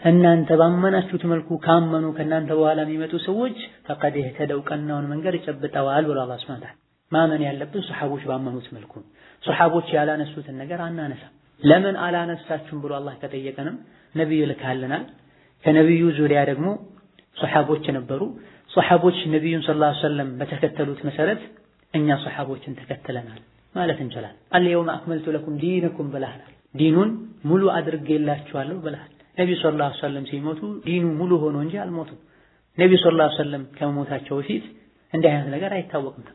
እናንተ ባመናችሁት መልኩ ካመኑ ከእናንተ በኋላ የሚመጡ ሰዎች ፈቀድ ኢህተደው ቀናውን መንገድ ጨብጠዋል ብሎ አላህ ሱብሓነሁ ወተዓላ። ማመን ያለብን ሰሐቦች ባመኑት መልኩ ነው። ሰሐቦች ያላነሱትን ነገር አናነሳም። ለምን አላነሳችሁም ብሎ አላህ ከጠየቀንም ነብዩ ልካልናል። ከነብዩ ዙሪያ ደግሞ ሰሐቦች ነበሩ። ሰሐቦች ነብዩን ሰለላሁ ዐለይሂ ወሰለም በተከተሉት መሰረት እኛ ሰሐቦችን ተከትለናል ማለት እንችላለን። አልየውመ አክመልቱ ለኩም ዲነኩም ብለሃል። ዲኑን ሙሉ አድርጌላችኋለሁ ብለሃል። ነብዩ ሰለላሁ ዐለይሂ ወሰለም ሲሞቱ ዲኑ ሙሉ ሆኖ እንጂ አልሞቱም። ነብዩ ሰለላሁ ዐለይሂ ወሰለም ከመሞታቸው በፊት እንዲህ አይነት ነገር አይታወቅም።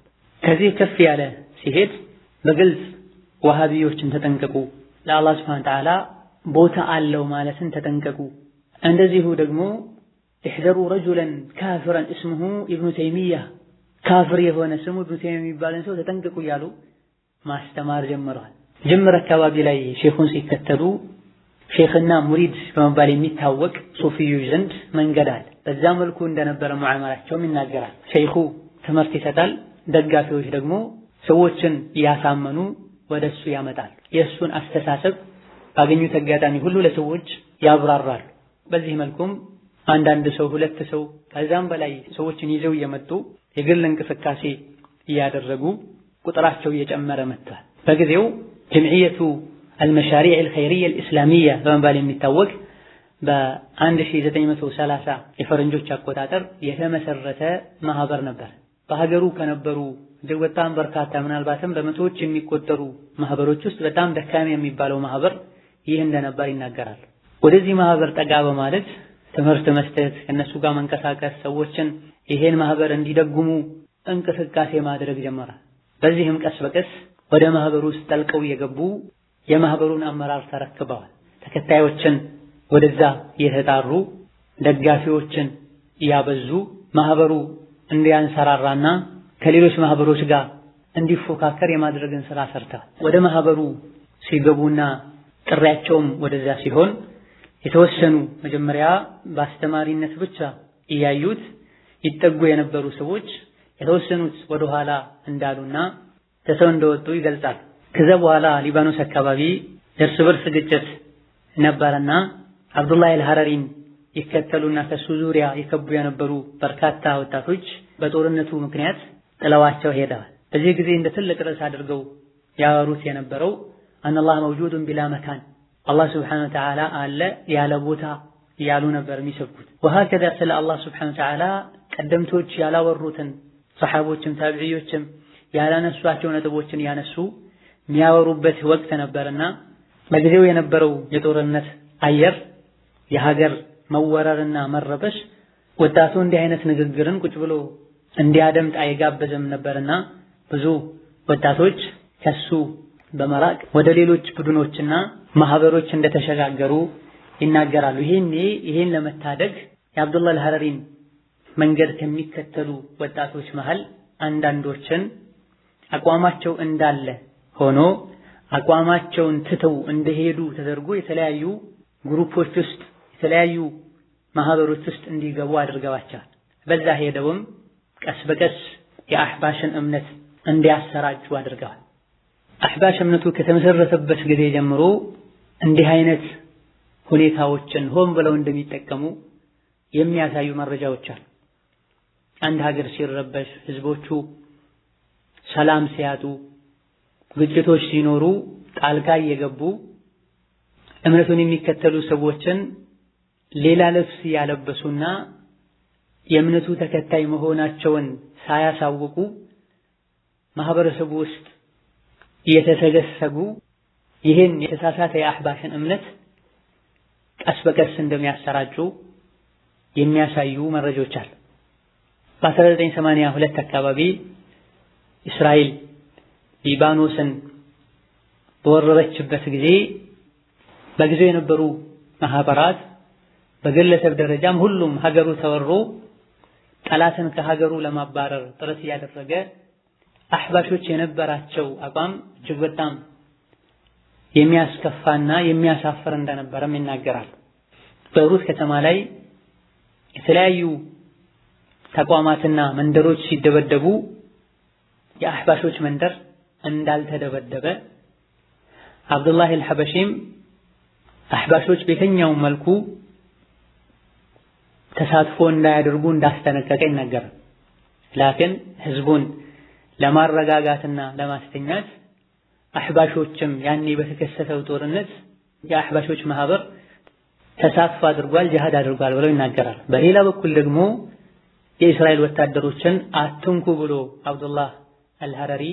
ከዚህ ከፍ ያለ ሲሄድ በግልጽ ወሃቢዮችን ተጠንቀቁ፣ ለአላህ ሱብሓነሁ ወተዓላ ቦታ አለው ማለትን ተጠንቀቁ። እንደዚሁ ደግሞ እሕዘሩ ረጁለን ካፊረን እስሙሁ ኢብኑ ተይሚያ ካፍር የሆነ ስሙ ኢብኑ ተይሚያ የሚባልን ሰው ተጠንቀቁ እያሉ ማስተማር ጀምረዋል። ጅምር አካባቢ ላይ ሼኹን ሲከተሉ ሼኽና ሙሪድ በመባል የሚታወቅ ሱፊዮች ዘንድ መንገድ አለ። በዛ መልኩ እንደነበረ ሙዓመላቸውም ይናገራል። ሼኹ ትምህርት ይሰጣል፣ ደጋፊዎች ደግሞ ሰዎችን እያሳመኑ ወደሱ ያመጣል። የእሱን አስተሳሰብ ባገኙት አጋጣሚ ሁሉ ለሰዎች ያብራራሉ። በዚህ መልኩም አንዳንድ ሰው ሁለት ሰው ከዛም በላይ ሰዎችን ይዘው እየመጡ የግል እንቅስቃሴ እያደረጉ ቁጥራቸው እየጨመረ መጥቷል። በጊዜው ጀምዕየቱ አልመሻሪዕ አልኸይሪያ አልእስላሚያ በመባል የሚታወቅ በ1930 የፈረንጆች አቆጣጠር የተመሰረተ ማህበር ነበር። በሀገሩ ከነበሩ እጅግ በጣም በርካታ ምናልባትም በመቶዎች የሚቆጠሩ ማህበሮች ውስጥ በጣም ደካማ የሚባለው ማህበር ይህ እንደነበር ይናገራል። ወደዚህ ማህበር ጠጋ በማለት ትምህርት መስጠት፣ ከእነሱ ጋር መንቀሳቀስ፣ ሰዎችን ይሄን ማህበር እንዲደጉሙ እንቅስቃሴ ማድረግ ጀመረ። በዚህም ቀስ በቀስ ወደ ማህበሩ ውስጥ ጠልቀው የገቡ የማህበሩን አመራር ተረክበዋል። ተከታዮችን ወደዛ የተጣሩ ደጋፊዎችን እያበዙ ማህበሩ እንዲያንሰራራና ከሌሎች ማህበሮች ጋር እንዲፎካከር የማድረግን ስራ ሰርተዋል። ወደ ማህበሩ ሲገቡና ጥሪያቸውም ወደዛ ሲሆን የተወሰኑ መጀመሪያ በአስተማሪነት ብቻ እያዩት ይጠጉ የነበሩ ሰዎች የተወሰኑት ወደ ኋላ እንዳሉና ተሰው እንደወጡ ይገልጻል። ከዛ በኋላ ሊባኖስ አካባቢ እርስ በርስ ግጭት ነበረና አብዱላህ አልሐረሪን ይከተሉና ከሱ ዙሪያ የከቡ የነበሩ በርካታ ወጣቶች በጦርነቱ ምክንያት ጥለዋቸው ሄደዋል። በዚህ ጊዜ እንደ ትልቅ ርዕስ አድርገው ያወሩት የነበረው አነላህ መውጁዱን ቢላ መካን፣ አላህ ሱብሓነሁ ወተዓላ አለ ያለ ቦታ እያሉ ነበር የሚሰብኩት። ወሀከዛ ስለ አላህ ሱብሓነሁ ወተዓላ ቀደምቶች ያላወሩትን ሰሐቦችም ታቢዒዎችም ያላነሷቸው ነጥቦችን ያነሱ የሚያወሩበት ወቅት ነበርና በጊዜው የነበረው የጦርነት አየር የሀገር መወረርና መረበሽ ወጣቱ እንዲህ አይነት ንግግርን ቁጭ ብሎ እንዲያደምጥ አይጋበዝም ነበርና ብዙ ወጣቶች ከሱ በመራቅ ወደ ሌሎች ቡድኖችና ማህበሮች እንደተሸጋገሩ ይናገራሉ። ይሄን ለመታደግ የአብዱላህ አልሐረሪን መንገድ ከሚከተሉ ወጣቶች መሃል አንዳንዶችን አቋማቸው እንዳለ ሆኖ አቋማቸውን ትተው እንደሄዱ ተደርጎ የተለያዩ ግሩፖች ውስጥ የተለያዩ ማህበሮች ውስጥ እንዲገቡ አድርገዋቸዋል። በዛ ሄደውም ቀስ በቀስ የአህባሽን እምነት እንዲያሰራጩ አድርገዋል። አህባሽ እምነቱ ከተመሰረተበት ጊዜ ጀምሮ እንዲህ አይነት ሁኔታዎችን ሆን ብለው እንደሚጠቀሙ የሚያሳዩ መረጃዎች አሉ። አንድ ሀገር ሲረበሽ፣ ህዝቦቹ ሰላም ሲያጡ፣ ግጭቶች ሲኖሩ ጣልቃ እየገቡ እምነቱን የሚከተሉ ሰዎችን ሌላ ልብስ ያለበሱና የእምነቱ ተከታይ መሆናቸውን ሳያሳውቁ ማህበረሰቡ ውስጥ እየተሰገሰጉ ይህን የተሳሳተ የአህባሽን እምነት ቀስ በቀስ እንደሚያሰራጩ የሚያሳዩ መረጃዎች አሉ። በ1982 አካባቢ እስራኤል ሊባኖስን በወረረችበት ጊዜ በጊዜው የነበሩ ማህበራት በግለሰብ ደረጃም ሁሉም ሀገሩ ተወሮ ጠላትን ከሀገሩ ለማባረር ጥረት እያደረገ አህባሾች የነበራቸው አቋም እጅግ በጣም የሚያስከፋና የሚያሳፍር እንደነበረም ይናገራሉ። በሩት ከተማ ላይ የተለያዩ ተቋማትና መንደሮች ሲደበደቡ የአህባሾች መንደር እንዳልተደበደበ፣ አብዱላህ አልሐበሺም አህባሾች በየትኛውም መልኩ ተሳትፎ እንዳያደርጉ እንዳስጠነቀቀ ይናገራል። ላኪን ህዝቡን ለማረጋጋትና ለማስተኛት አህባሾችም ያኔ በተከሰተው ጦርነት የአህባሾች ማህበር ተሳትፎ አድርጓል፣ ጂሃድ አድርጓል ብለው ይናገራል። በሌላ በኩል ደግሞ የእስራኤል ወታደሮችን አትንኩ ብሎ አብዱላህ አልሐረሪ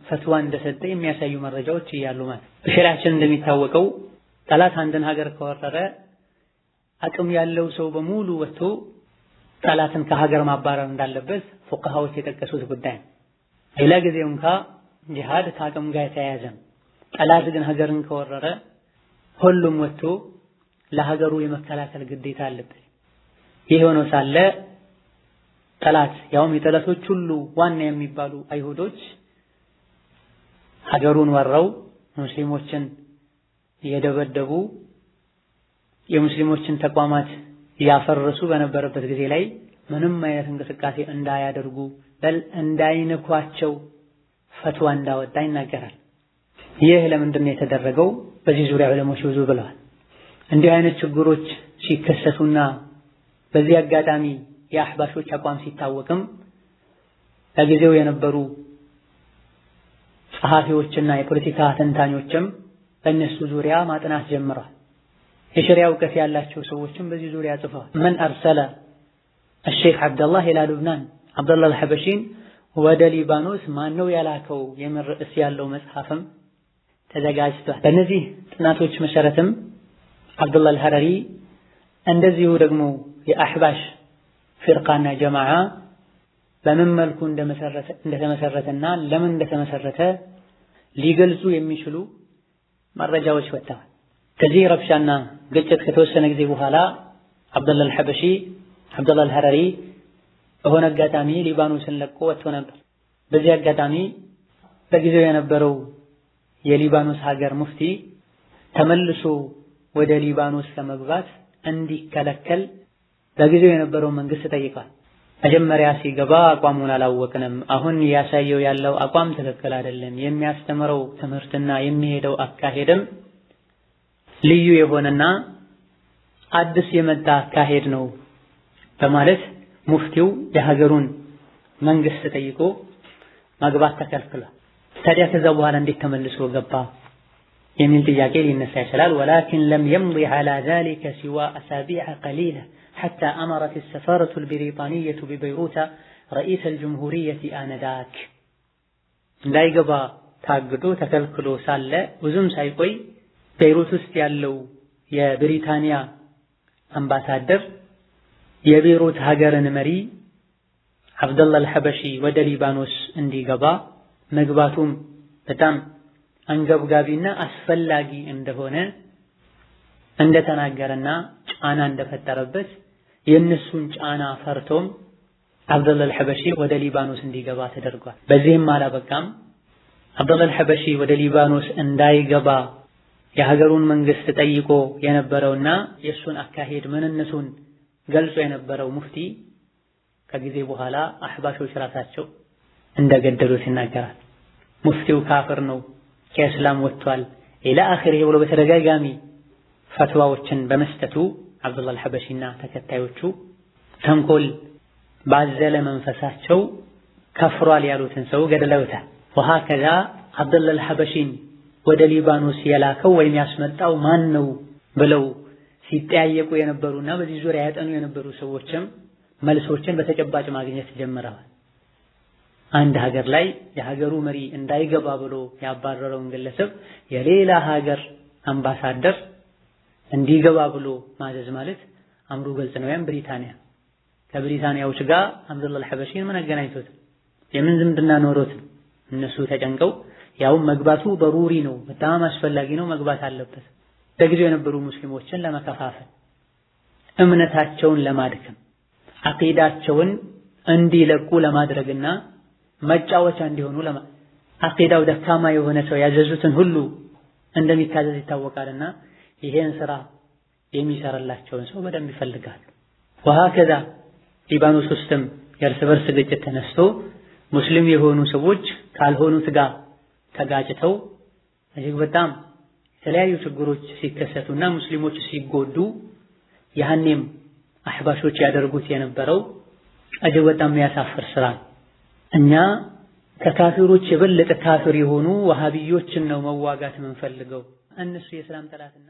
ፈትዋ እንደሰጠ የሚያሳዩ መረጃዎች እያሉ ማለት በሸሪዓችን እንደሚታወቀው ጠላት አንድን ሀገር ከወረረ አቅም ያለው ሰው በሙሉ ወጥቶ ጠላትን ከሀገር ማባረር እንዳለበት ፉቃሃዎች የጠቀሱት ጉዳይ ነው። ሌላ ጊዜው እንኳ ጂሃድ ከአቅም ጋር የተያያዘ ጠላት ግን ሀገርን ከወረረ ሁሉም ወጥቶ ለሀገሩ የመከላከል ግዴታ አለበት። ይህ ሆኖ ሳለ ጠላት ያውም የጠላቶች ሁሉ ዋና የሚባሉ አይሁዶች ሀገሩን ወረው ሙስሊሞችን እየደበደቡ የሙስሊሞችን ተቋማት ያፈረሱ በነበረበት ጊዜ ላይ ምንም አይነት እንቅስቃሴ እንዳያደርጉ በል እንዳይነኳቸው ፈትዋ እንዳወጣ ይናገራል። ይህ ለምንድን ነው የተደረገው? በዚህ ዙሪያ ዑለሞች ብዙ ብለዋል። እንዲህ አይነት ችግሮች ሲከሰቱና በዚህ አጋጣሚ የአህባሾች አቋም ሲታወቅም በጊዜው የነበሩ ጸሐፊዎችና የፖለቲካ ተንታኞችም በእነሱ ዙሪያ ማጥናት ጀምረዋል። የሸሪዓ እውቀት ያላቸው ሰዎችም በዚህ ዙሪያ ጽፈዋል። መን አርሰለ الشيخ عبد الله إلى لبنان عبد الله الحبشين ወደ ሊባኖስ ማነው ያላከው የሚል ርዕስ ያለው መጽሐፍም ተዘጋጅቷል። በእነዚህ ጥናቶች መሰረትም አብዱላህ አልሐረሪ እንደዚሁ ደግሞ የአህባሽ ፍርቃና ጀማዓ በምን መልኩ እንደተመሰረተና ለምን እንደተመሰረተ ሊገልጹ የሚችሉ መረጃዎች ወጥተዋል። ከዚህ ረብሻና ግጭት ከተወሰነ ጊዜ በኋላ አብዱላህ አልሐበሺ አብዱላህ አልሐረሪ በሆነ አጋጣሚ ሊባኖስን ለቆ ወጥቶ ነበር። በዚህ አጋጣሚ በጊዜው የነበረው የሊባኖስ ሀገር ሙፍቲ ተመልሶ ወደ ሊባኖስ ለመግባት እንዲከለከል በጊዜው የነበረው መንግስት ጠይቋል። መጀመሪያ ሲገባ አቋሙን አላወቅንም፣ አሁን ያሳየው ያለው አቋም ትክክል አይደለም፣ የሚያስተምረው ትምህርትና የሚሄደው አካሄድም ልዩ የሆነና አዲስ የመጣ አካሄድ ነው በማለት ሙፍቲው የሀገሩን መንግስት ጠይቆ መግባት ተከልክሏል። ታዲያ ከዛ በኋላ እንዴት ተመልሶ ገባ የሚል ጥያቄ ሊነሳ ይችላል። ولكن لم يمضي على ذلك سوى أسابيع قليلة حتى أمرت السفارة البريطانية ببيروت رئيس الجمهورية آنذاك እንዳይገባ ታግዶ ተከልክሎ ሳለ ብዙም ሳይቆይ ቤይሩት ውስጥ ያለው የብሪታንያ አምባሳደር የቤይሩት ሀገርን መሪ አብደላህ አልሐበሺ ወደ ሊባኖስ እንዲገባ መግባቱም በጣም አንገብጋቢና አስፈላጊ እንደሆነ እንደተናገረና ጫና እንደፈጠረበት የእነሱን ጫና ፈርቶም አብደላህ አልሐበሺ ወደ ሊባኖስ እንዲገባ ተደርጓል። በዚህም አላበቃም። አብደላህ አልሐበሺ ወደ ሊባኖስ እንዳይገባ የሀገሩን መንግስት ጠይቆ የነበረውና የእሱን አካሄድ ምንነቱን ገልጾ የነበረው ሙፍቲ ከጊዜ በኋላ አህባሾች ራሳቸው እንደገደሉት ይናገራል። ሙፍቲው ካፍር ነው፣ ከእስላም ወጥቷል ኢላ አኺሪህ ብሎ በተደጋጋሚ ፈትዋዎችን በመስጠቱ አብደላህ አልሐበሺና ተከታዮቹ ተንኮል ባዘለ መንፈሳቸው ከፍሯል ያሉትን ሰው ገድለውታል። ወሃከዛ አብደላህ አልሐበሺን ወደ ሊባኖስ የላከው ወይም ያስመጣው ማን ነው ብለው ሲጠያየቁ የነበሩና በዚህ ዙሪያ ያጠኑ የነበሩ ሰዎችም መልሶችን በተጨባጭ ማግኘት ጀምረዋል። አንድ ሀገር ላይ የሀገሩ መሪ እንዳይገባ ብሎ ያባረረውን ግለሰብ የሌላ ሀገር አምባሳደር እንዲገባ ብሎ ማዘዝ ማለት አምሩ ግልጽ ነው። ያም ብሪታንያ ከብሪታንያዎች ጋር አብደላህ አልሐበሺን ምን አገናኝቶት? የምን ዝምድና ኖሮት? እነሱ ተጨንቀው ያው መግባቱ በሩሪ ነው፣ በጣም አስፈላጊ ነው፣ መግባት አለበት። በጊዜው የነበሩ ሙስሊሞችን ለመከፋፈል፣ እምነታቸውን ለማድከም፣ አቂዳቸውን እንዲለቁ ለማድረግና መጫወቻ እንዲሆኑ አቂዳው ደካማ የሆነ ሰው ያዘዙትን ሁሉ እንደሚታዘዝ ይታወቃልና ይሄን ስራ የሚሰራላቸውን ሰው በደንብ ይፈልጋሉ። ወሃከዛ ሊባኖስ ውስጥም የእርስ በርስ ግጭት ተነስቶ ሙስሊም የሆኑ ሰዎች ካልሆኑት ጋር ተጋጭተው እጅግ በጣም የተለያዩ ችግሮች ሲከሰቱና ሙስሊሞች ሲጎዱ ያኔም አህባሾች ያደርጉት የነበረው እጅግ በጣም የሚያሳፍር ስራ። እኛ ከካፊሮች የበለጠ ካፊር የሆኑ ወሃቢዮችን ነው መዋጋት የምንፈልገው። እነሱ የእስላም ጠላትና